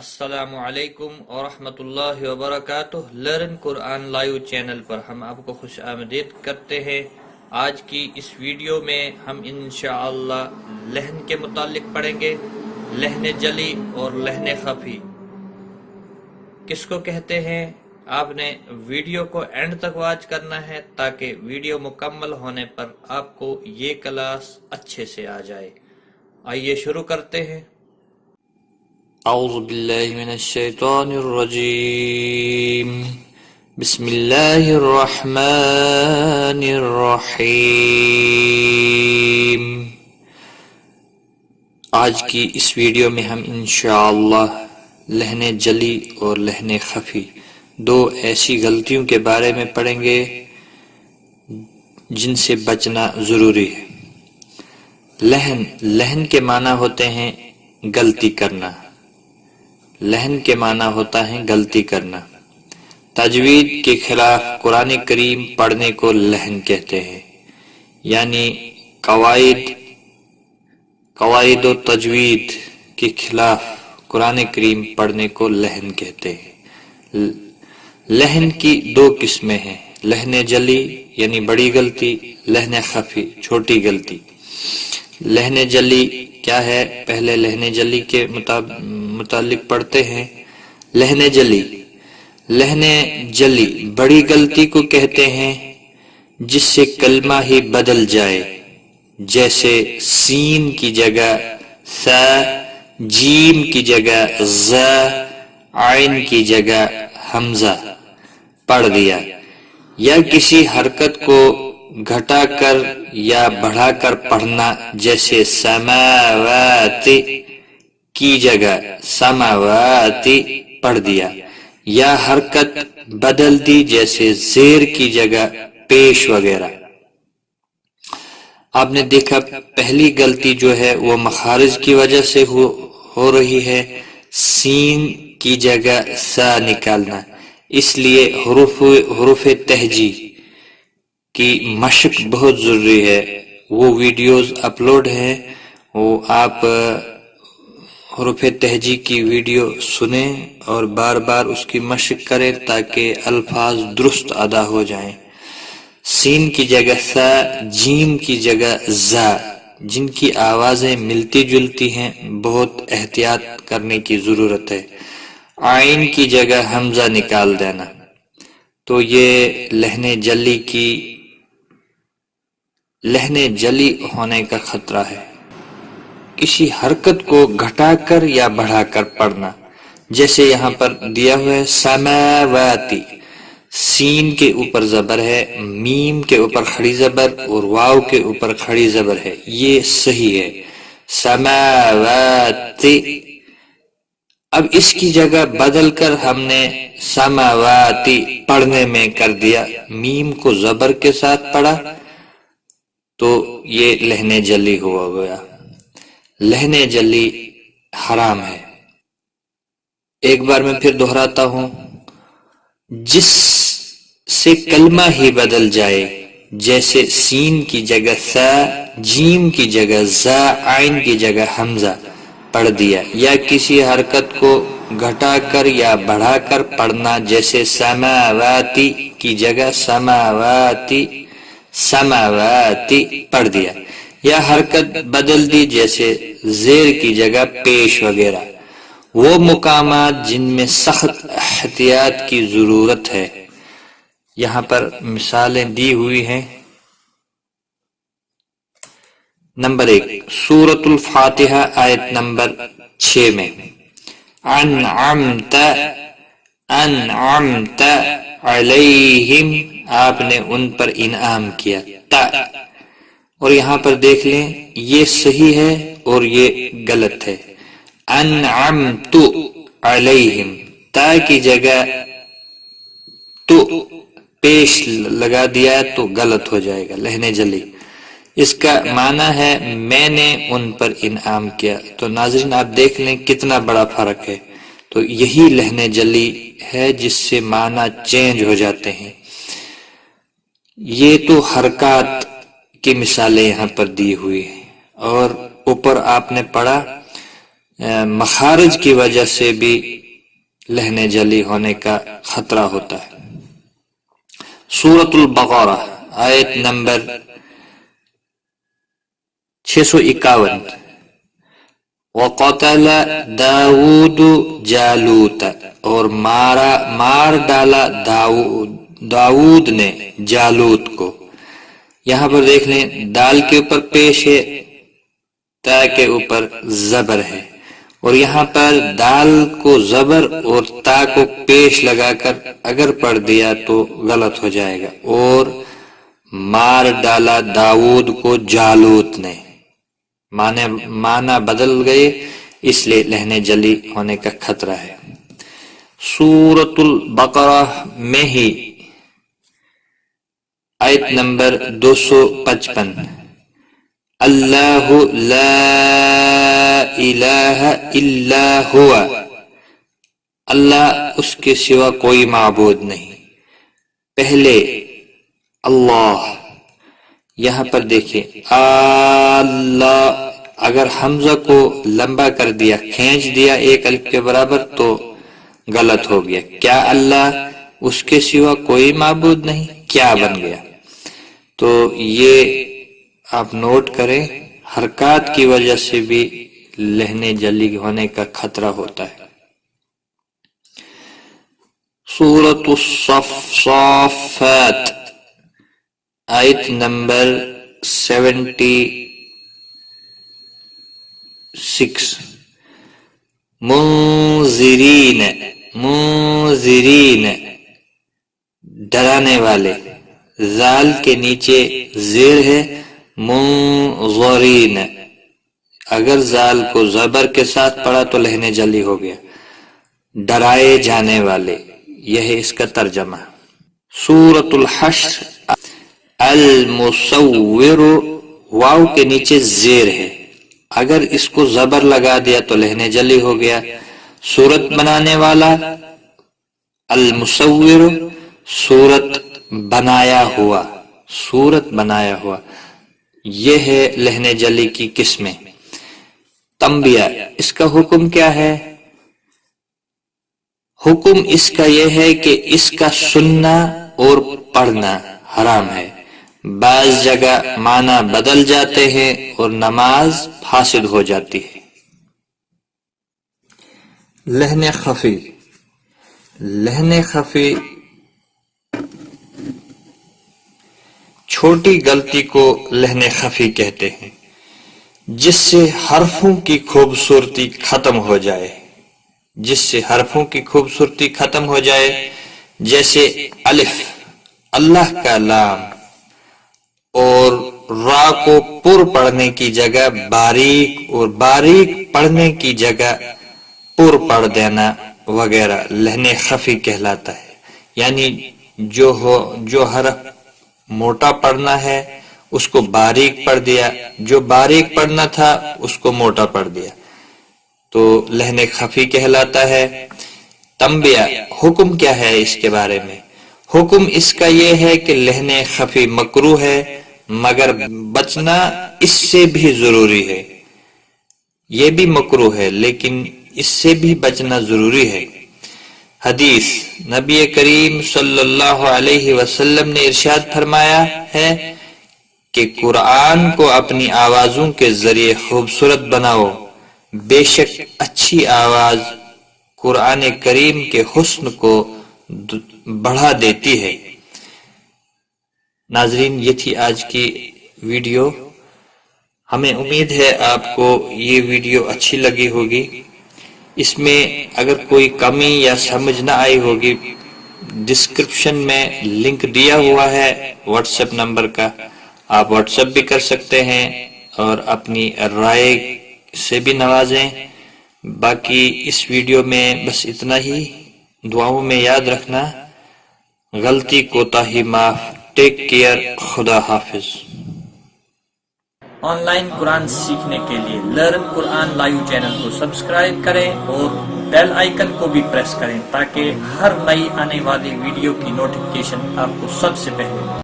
السلام علیکم ورحمۃ اللہ وبرکاتہ۔ لرن قرآن لائیو چینل پر ہم آپ کو خوش آمدید کرتے ہیں۔ آج کی اس ویڈیو میں ہم انشاءاللہ لہن کے متعلق پڑھیں گے۔ لہن جلی اور لہن خفی کس کو کہتے ہیں؟ آپ نے ویڈیو کو اینڈ تک واچ کرنا ہے تاکہ ویڈیو مکمل ہونے پر آپ کو یہ کلاس اچھے سے آ جائے۔ آئیے شروع کرتے ہیں۔ اعوذ باللہ من الشیطان الرجیم، بسم اللہ الرحمن الرحیم۔ آج کی اس ویڈیو میں ہم انشاءاللہ لہن جلی اور لہن خفی دو ایسی غلطیوں کے بارے میں پڑھیں گے جن سے بچنا ضروری ہے۔ لہن کے معنی ہوتے ہیں غلطی کرنا۔ لہن کے معنی ہوتا ہے غلطی کرنا۔ تجوید کے خلاف قرآن کریم پڑھنے کو لہن کہتے ہیں، یعنی قواعد و تجوید کے خلاف قرآن کریم پڑھنے کو لہن کہتے ہیں۔ لہن کی دو قسمیں ہیں، لہن جلی یعنی بڑی غلطی، لہن خفی چھوٹی غلطی۔ لہن جلی کیا ہے؟ پہلے لہن جلی کے متعلق پڑھتے ہیں۔ لہن جلی بڑی غلطی کو کہتے ہیں جس سے کلمہ ہی بدل جائے، جیسے سین کی جگہ ثا، جیم کی جگہ ذا، عین کی جگہ حمزہ پڑھ دیا، یا کسی حرکت کو گھٹا کر یا بڑھا کر پڑھنا، جیسے سماواتی کی جگہ سماواتی پڑھ دیا، یا حرکت بدل دی جیسے زیر کی جگہ پیش وغیرہ۔ آپ نے دیکھا پہلی غلطی جو ہے وہ مخارج کی وجہ سے ہو رہی ہے، سین کی جگہ سا نکالنا، اس لیے حروف تہجی کی مشق بہت ضروری ہے۔ وہ ویڈیوز اپلوڈ ہیں، وہ آپ حروف تہجی کی ویڈیو سنیں اور بار بار اس کی مشق کریں تاکہ الفاظ درست ادا ہو جائیں۔ سین کی جگہ سا، جیم کی جگہ زا، جن کی آوازیں ملتی جلتی ہیں، بہت احتیاط کرنے کی ضرورت ہے۔ عین کی جگہ حمزہ نکال دینا، تو یہ لہن جلی ہونے کا خطرہ ہے۔ کسی حرکت کو گھٹا کر یا بڑھا کر پڑھنا، جیسے یہاں پر دیا ہوا ہے سماواتی، سین کے اوپر زبر ہے، میم کے اوپر کھڑی زبر اور واو کے اوپر کھڑی زبر ہے، یہ صحیح ہے، سماواتی۔ اب اس کی جگہ بدل کر ہم نے سماواتی پڑھنے میں کر دیا، میم کو زبر کے ساتھ پڑھا، تو یہ لہن جلی ہوا گیا۔ لہن جلی حرام ہے۔ ایک بار میں پھر دہراتا ہوں، جس سے کلمہ ہی بدل جائے، جیسے سین کی جگہ سا، جیم کی جگہ زا، عین کی جگہ حمزہ پڑھ دیا، یا کسی حرکت کو گھٹا کر یا بڑھا کر پڑھنا، جیسے سماواتی کی جگہ سماواتی پڑھ دیا، یا حرکت بدل دی جیسے زیر کی جگہ پیش وغیرہ۔ وہ مقامات جن میں سخت احتیاط کی ضرورت ہے، یہاں پر مثالیں دی ہوئی ہیں۔ نمبر 1، سورۃ الفاتحہ آیت نمبر 6 میں انعمت علیہم، آپ نے ان پر انعام کیا، تا، اور یہاں پر دیکھ لیں یہ صحیح ہے اور یہ غلط ہے۔ انعمت علیہم، تا کی جگہ تو پیش لگا دیا تو غلط ہو جائے گا، لہن جلی۔ اس کا معنی ہے میں نے ان پر انعام کیا، تو ناظرین آپ دیکھ لیں کتنا بڑا فرق ہے۔ تو یہی لہن جلی ہے جس سے معنی چینج ہو جاتے ہیں۔ یہ تو حرکات کی مثالیں یہاں پر دی ہوئی ہیں، اور اوپر آپ نے پڑھا مخارج کی وجہ سے بھی لہنے جلی ہونے کا خطرہ ہوتا ہے۔ سورۃ البقرہ آیت نمبر 651 وَقَتَلَ دَاوُودُ جَالُوتَ، اور مار ڈالا داؤد نے جالوت کو۔ یہاں پر دیکھ لیں دال کے اوپر پیش ہے، تا کے اوپر زبر ہے، اور یہاں پر دال کو زبر اور تا کو پیش لگا کر اگر پڑھ دیا تو غلط ہو جائے گا، اور مار ڈالا داؤد کو جالوت نے، معنی بدل گئے، اس لیے لہنے جلی ہونے کا خطرہ ہے۔ سورۃ البقرہ میں ہی آیت نمبر 255 اللہ لا الہ الا ہوا، اللہ اس کے سوا کوئی معبود نہیں۔ پہلے اللہ، یہاں پر دیکھیں اللہ، اگر حمزہ کو لمبا کر دیا، کھینچ دیا ایک الف کے برابر تو غلط ہو گیا۔ کیا اللہ اس کے سوا کوئی معبود نہیں، کیا بن گیا؟ تو یہ آپ نوٹ کریں، حرکات کی وجہ سے بھی لہنے جلی ہونے کا خطرہ ہوتا ہے۔ سورۃ الصافات آیت نمبر 76 منذرین ڈرانے والے، زال کے نیچے زیر ہے، منذرین، اگر زال کو زبر کے ساتھ پڑھا تو لہنے جلی ہو گیا، ڈرائے جانے والے، یہ ہے اس کا ترجمہ۔ سورۃ الحشر المصور، واو کے نیچے زیر ہے، اگر اس کو زبر لگا دیا تو لہنے جلی ہو گیا۔ صورت بنانے والا، المصور صورت بنایا ہوا، صورت بنایا ہوا، یہ ہے لہنے جلی کی قسمیں۔ تنبیہ، اس کا حکم کیا ہے؟ حکم اس کا یہ ہے کہ اس کا سننا اور پڑھنا حرام ہے۔ بعض جگہ معنی بدل جاتے ہیں اور نماز فاسد ہو جاتی ہے۔ لہن خفی، لہن خفی چھوٹی غلطی کو لہن خفی کہتے ہیں، جس سے حرفوں کی خوبصورتی ختم ہو جائے، جس سے حرفوں کی خوبصورتی ختم ہو جائے، جیسے الف، اللہ کا لام، اور را کو پر پڑھنے کی جگہ باریک اور باریک پڑھنے کی جگہ پر پڑھ دینا وغیرہ لہن خفی کہلاتا ہے۔ یعنی جو حرف موٹا پڑھنا ہے اس کو باریک پڑھ دیا، جو باریک پڑھنا تھا اس کو موٹا پڑھ دیا، تو لہن خفی کہلاتا ہے۔ تنبیہ، حکم کیا ہے اس کے بارے میں؟ حکم اس کا یہ ہے کہ لہن خفی مکروہ ہے، مگر بچنا اس سے بھی ضروری ہے۔ یہ بھی مکروہ ہے لیکن اس سے بھی بچنا ضروری ہے۔ حدیث، نبی کریم صلی اللہ علیہ وسلم نے ارشاد فرمایا ہے کہ قرآن کو اپنی آوازوں کے ذریعے خوبصورت بناؤ، بے شک اچھی آواز قرآن کریم کے حسن کو بڑھا دیتی ہے۔ ناظرین، یہ تھی آج کی ویڈیو، ہمیں امید ہے آپ کو یہ ویڈیو اچھی لگی ہوگی۔ اس میں اگر کوئی کمی یا سمجھ نہ آئی ہوگی، ڈسکرپشن میں لنک دیا ہوا ہے واٹس ایپ نمبر کا، آپ واٹس ایپ بھی کر سکتے ہیں اور اپنی رائے سے بھی نوازیں۔ باقی اس ویڈیو میں بس اتنا ہی، دعاؤں میں یاد رکھنا، غلطی کوتاہی معاف، ٹیک کیئر، خدا حافظ۔ آن لائن قرآن سیکھنے کے لیے لرن قرآن لائیو چینل کو سبسکرائب کریں اور بیل آئیکن کو بھی پریس کریں تاکہ ہر نئی آنے والی ویڈیو کی نوٹیفکیشن آپ کو سب سے پہلے